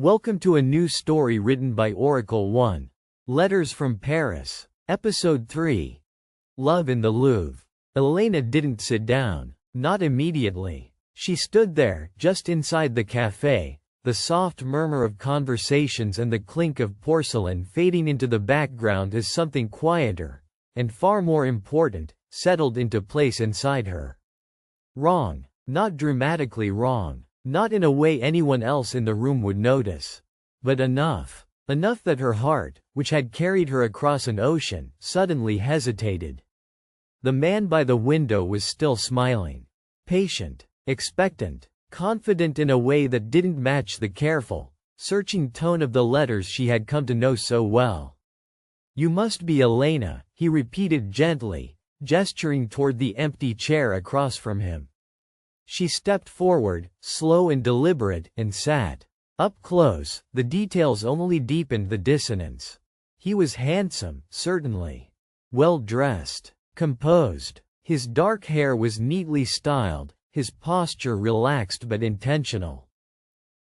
Welcome to a new story written by Oracle 1. Letters from Paris. Episode 3. Love in the Louvre. Elena didn't sit down. Not immediately. She stood there, just inside the café, the soft murmur of conversations and the clink of porcelain fading into the background as something quieter, and far more important, settled into place inside her. Wrong. Not dramatically wrong. Not in a way anyone else in the room would notice. But enough. Enough that her heart, which had carried her across an ocean, suddenly hesitated. The man by the window was still smiling. Patient. Expectant. Confident in a way that didn't match the careful, searching tone of the letters she had come to know so well. "You must be Elena," he repeated gently, gesturing toward the empty chair across from him. She stepped forward, slow and deliberate, and sat. Up close, the details only deepened the dissonance. He was handsome, certainly. Well-dressed. Composed. His dark hair was neatly styled, his posture relaxed but intentional.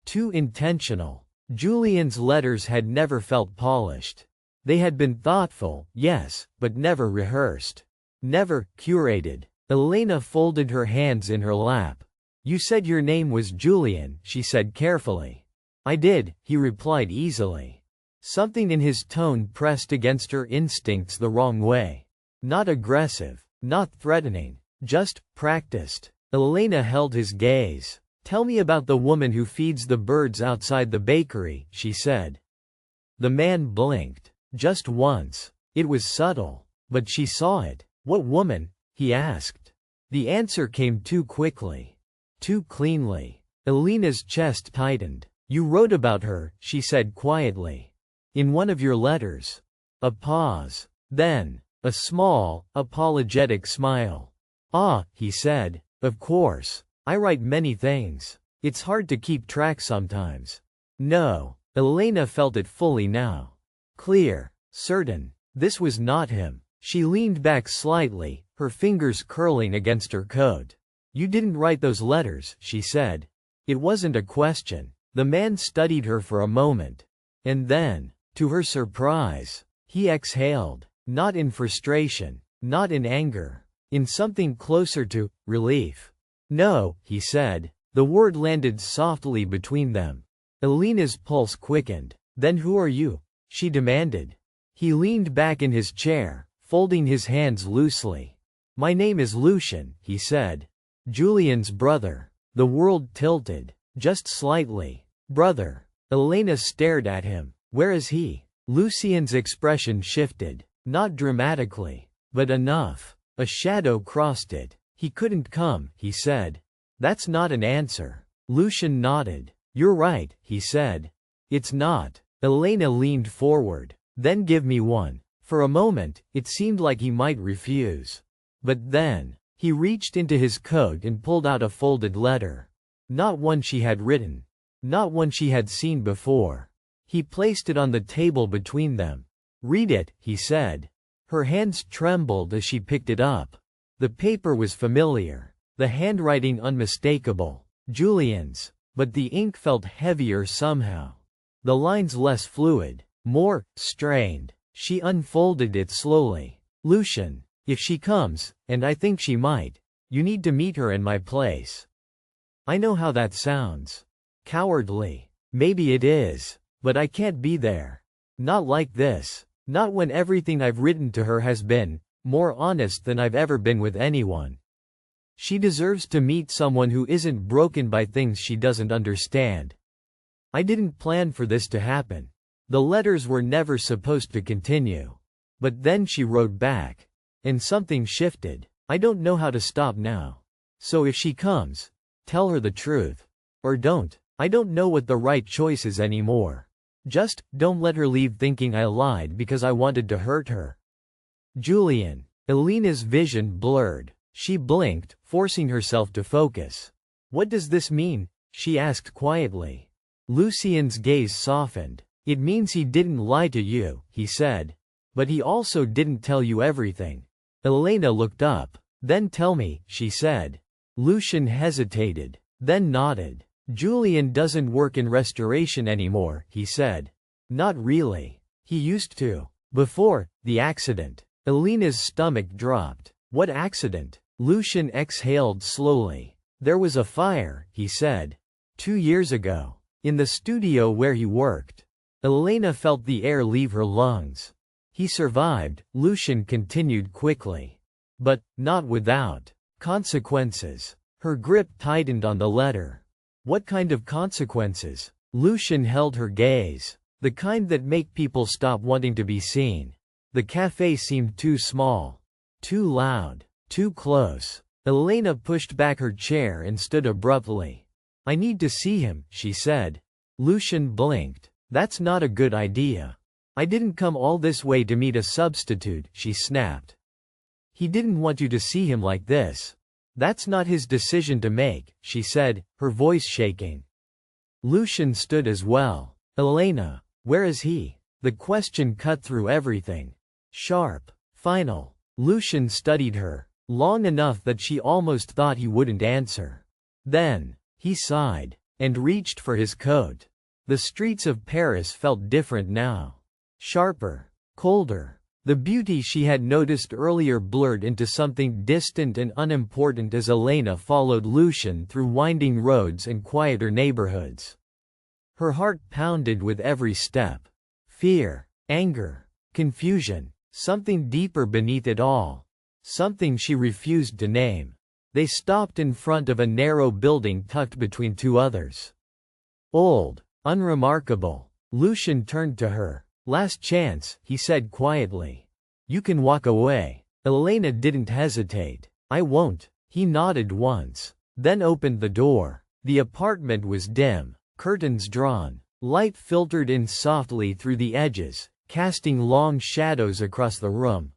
Too intentional. Julian's letters had never felt polished. They had been thoughtful, yes, but never rehearsed. Never curated. Elena folded her hands in her lap. "You said your name was Julian," she said carefully. "I did," he replied easily. Something in his tone pressed against her instincts the wrong way. Not aggressive, not threatening, just practiced. Elena held his gaze. "Tell me about the woman who feeds the birds outside the bakery," she said. The man blinked. Just once. It was subtle. But she saw it. "What woman?" he asked. The answer came too quickly. Too cleanly. Elena's chest tightened. "You wrote about her," she said quietly. "In one of your letters." A pause. Then, a small, apologetic smile. "Ah," he said, "of course. I write many things. It's hard to keep track sometimes." No. Elena felt it fully now. Clear. Certain. This was not him. She leaned back slightly, her fingers curling against her coat. "You didn't write those letters," she said. It wasn't a question. The man studied her for a moment. And then, to her surprise, he exhaled. Not in frustration. Not in anger. In something closer to relief. "No," he said. The word landed softly between them. Elena's pulse quickened. "Then who are you?" she demanded. He leaned back in his chair, folding his hands loosely. "My name is Lucian," he said. "Julian's brother." The world tilted. Just slightly. "Brother." Elena stared at him. "Where is he?" Lucian's expression shifted. Not dramatically. But enough. A shadow crossed it. "He couldn't come," he said. "That's not an answer." Lucian nodded. "You're right," he said. "It's not." Elena leaned forward. "Then give me one." For a moment, it seemed like he might refuse. But then, he reached into his coat and pulled out a folded letter. Not one she had written. Not one she had seen before. He placed it on the table between them. "Read it," he said. Her hands trembled as she picked it up. The paper was familiar. The handwriting unmistakable. Julian's. But the ink felt heavier somehow. The lines less fluid. More strained. She unfolded it slowly. "Lucian, if she comes, and I think she might, you need to meet her in my place." I know how that sounds. Cowardly. Maybe it is. But I can't be there. Not like this. Not when everything I've written to her has been more honest than I've ever been with anyone. She deserves to meet someone who isn't broken by things she doesn't understand. I didn't plan for this to happen. The letters were never supposed to continue. But then she wrote back. And something shifted. "I don't know how to stop now. So if she comes, tell her the truth. Or don't. I don't know what the right choice is anymore. Just, don't let her leave thinking I lied because I wanted to hurt her." Julian. Elena's vision blurred. She blinked, forcing herself to focus. "What does this mean?" she asked quietly. Lucian's gaze softened. "It means he didn't lie to you," he said. "But he also didn't tell you everything." Elena looked up. "Then tell me," she said. Lucian hesitated. Then nodded. Julian doesn't work in restoration anymore, he said. Not really. He used to. Before the accident. Elena's stomach dropped. What accident? Lucian exhaled slowly. There was a fire, he said. 2 years ago. In the studio where he worked. Elena felt the air leave her lungs. He survived, Lucian continued quickly. But, not without consequences. Her grip tightened on the letter. What kind of consequences? Lucian held her gaze. The kind that make people stop wanting to be seen. The cafe seemed too small. Too loud. Too close. Elena pushed back her chair and stood abruptly. I need to see him, she said. Lucian blinked. That's not a good idea. I didn't come all this way to meet a substitute, she snapped. He didn't want you to see him like this. That's not his decision to make, she said, her voice shaking. Lucian stood as well. Elena, where is he? The question cut through everything. Sharp. Final. Lucian studied her, long enough that she almost thought he wouldn't answer. Then, he sighed, and reached for his coat. The streets of Paris felt different now. Sharper. Colder. The beauty she had noticed earlier blurred into something distant and unimportant as Elena followed Lucian through winding roads and quieter neighborhoods. Her heart pounded with every step. Fear, anger, confusion, something deeper beneath it all. Something she refused to name. They stopped in front of a narrow building tucked between two others. Old, unremarkable. Lucian turned to her. Last chance, he said quietly. You can walk away. Elena didn't hesitate. I won't. He nodded once, then opened the door. The apartment was dim, curtains drawn. Light filtered in softly through the edges, casting long shadows across the room.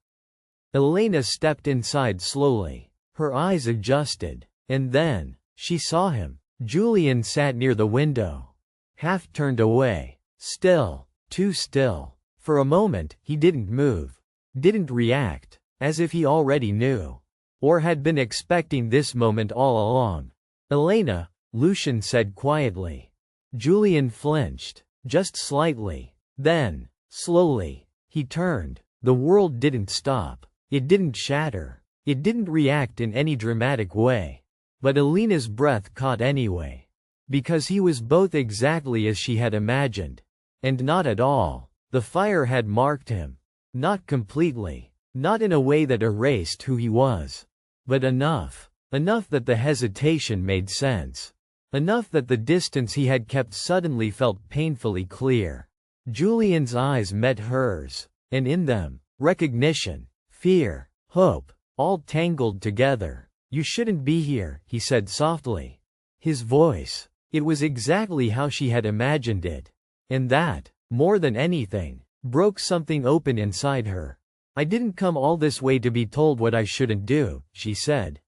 Elena stepped inside slowly. Her eyes adjusted. And then, she saw him. Julian sat near the window. Half turned away. Still. Too still. For a moment, he didn't move. Didn't react. As if he already knew. Or had been expecting this moment all along. Elena, Lucian said quietly. Julian flinched. Just slightly. Then, slowly, he turned. The world didn't stop. It didn't shatter. It didn't react in any dramatic way. But Elena's breath caught anyway. Because he was both exactly as she had imagined. And not at all. The fire had marked him. Not completely. Not in a way that erased who he was. But enough. Enough that the hesitation made sense. Enough that the distance he had kept suddenly felt painfully clear. Julian's eyes met hers. And in them, recognition, fear, hope, all tangled together. You shouldn't be here, he said softly. His voice. It was exactly how she had imagined it. And that, more than anything, broke something open inside her. I didn't come all this way to be told what I shouldn't do, she said.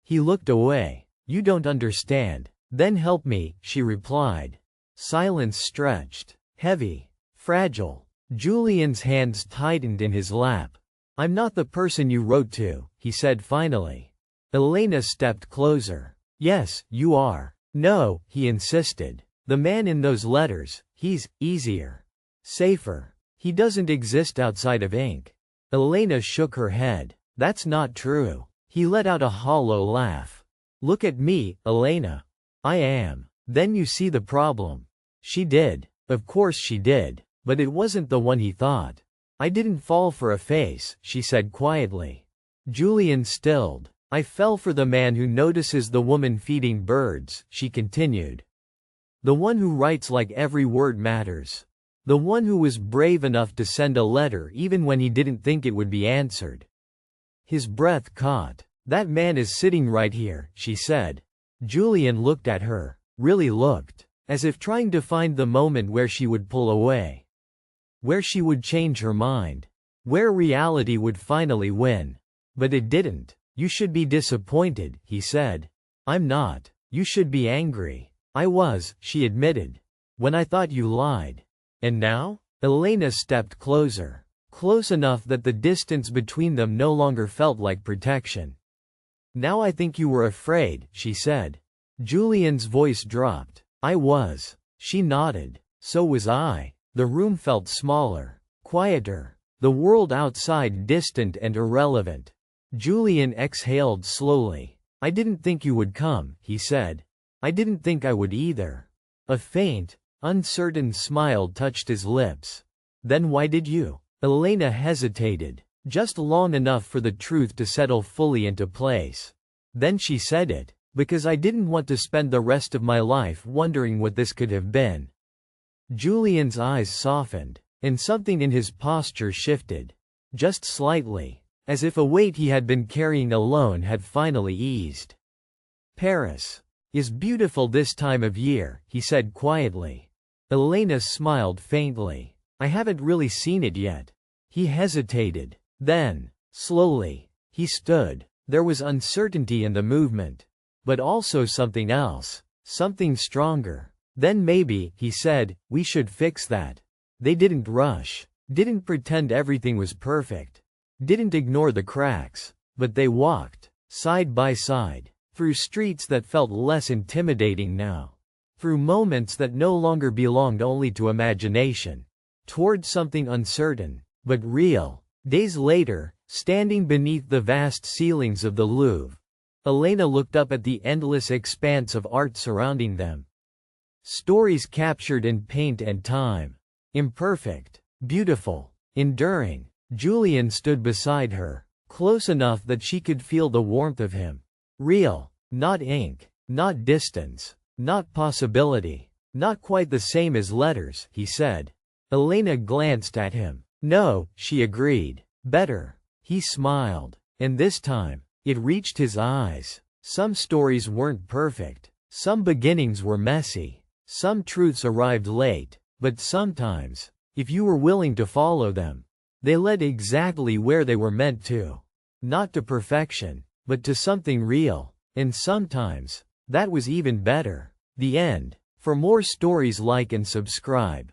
He looked away. You don't understand. Then help me, she replied. Silence stretched. Heavy. Fragile. Julian's hands tightened in his lap. I'm not the person you wrote to, he said finally. Elena stepped closer. Yes, you are. No, he insisted. The man in those letters, he's easier. Safer. He doesn't exist outside of ink. Elena shook her head. That's not true. He let out a hollow laugh. Look at me, Elena. I am. Then you see the problem. She did. Of course she did. But it wasn't the one he thought. I didn't fall for a face, she said quietly. Julian stilled. I fell for the man who notices the woman feeding birds, she continued. The one who writes like every word matters. The one who was brave enough to send a letter even when he didn't think it would be answered. His breath caught. That man is sitting right here, she said. Julian looked at her. Really looked. As if trying to find the moment where she would pull away. Where she would change her mind. Where reality would finally win. But it didn't. You should be disappointed, he said. I'm not. You should be angry. I was, she admitted. When I thought you lied. And now? Elena stepped closer. Close enough that the distance between them no longer felt like protection. Now I think you were afraid, she said. Julian's voice dropped. I was. She nodded. So was I. The room felt smaller, quieter, the world outside distant and irrelevant. Julian exhaled slowly. I didn't think you would come, he said. I didn't think I would either. A faint, uncertain smile touched his lips. Then why did you? Elena hesitated, just long enough for the truth to settle fully into place. Then she said it, because I didn't want to spend the rest of my life wondering what this could have been. Julian's eyes softened, and something in his posture shifted. Just slightly, as if a weight he had been carrying alone had finally eased. Paris is beautiful this time of year, he said quietly. Elena smiled faintly. I haven't really seen it yet. He hesitated. Then, slowly, he stood. There was uncertainty in the movement. But also something else. Something stronger. Then maybe, he said, we should fix that. They didn't rush. Didn't pretend everything was perfect. Didn't ignore the cracks. But they walked, side by side, through streets that felt less intimidating now. Through moments that no longer belonged only to imagination. Toward something uncertain, but real. Days later, standing beneath the vast ceilings of the Louvre, Elena looked up at the endless expanse of art surrounding them. Stories captured in paint and time. Imperfect, beautiful, enduring. Julian stood beside her, close enough that she could feel the warmth of him. Real, not ink, not distance, not possibility, not quite the same as letters, he said. Elena glanced at him. No, she agreed. Better. He smiled. And this time, it reached his eyes. Some stories weren't perfect. Some beginnings were messy. Some truths arrived late. But sometimes, if you were willing to follow them, they led exactly where they were meant to. Not to perfection, but to something real. And sometimes, that was even better. The end. For more stories, like and subscribe.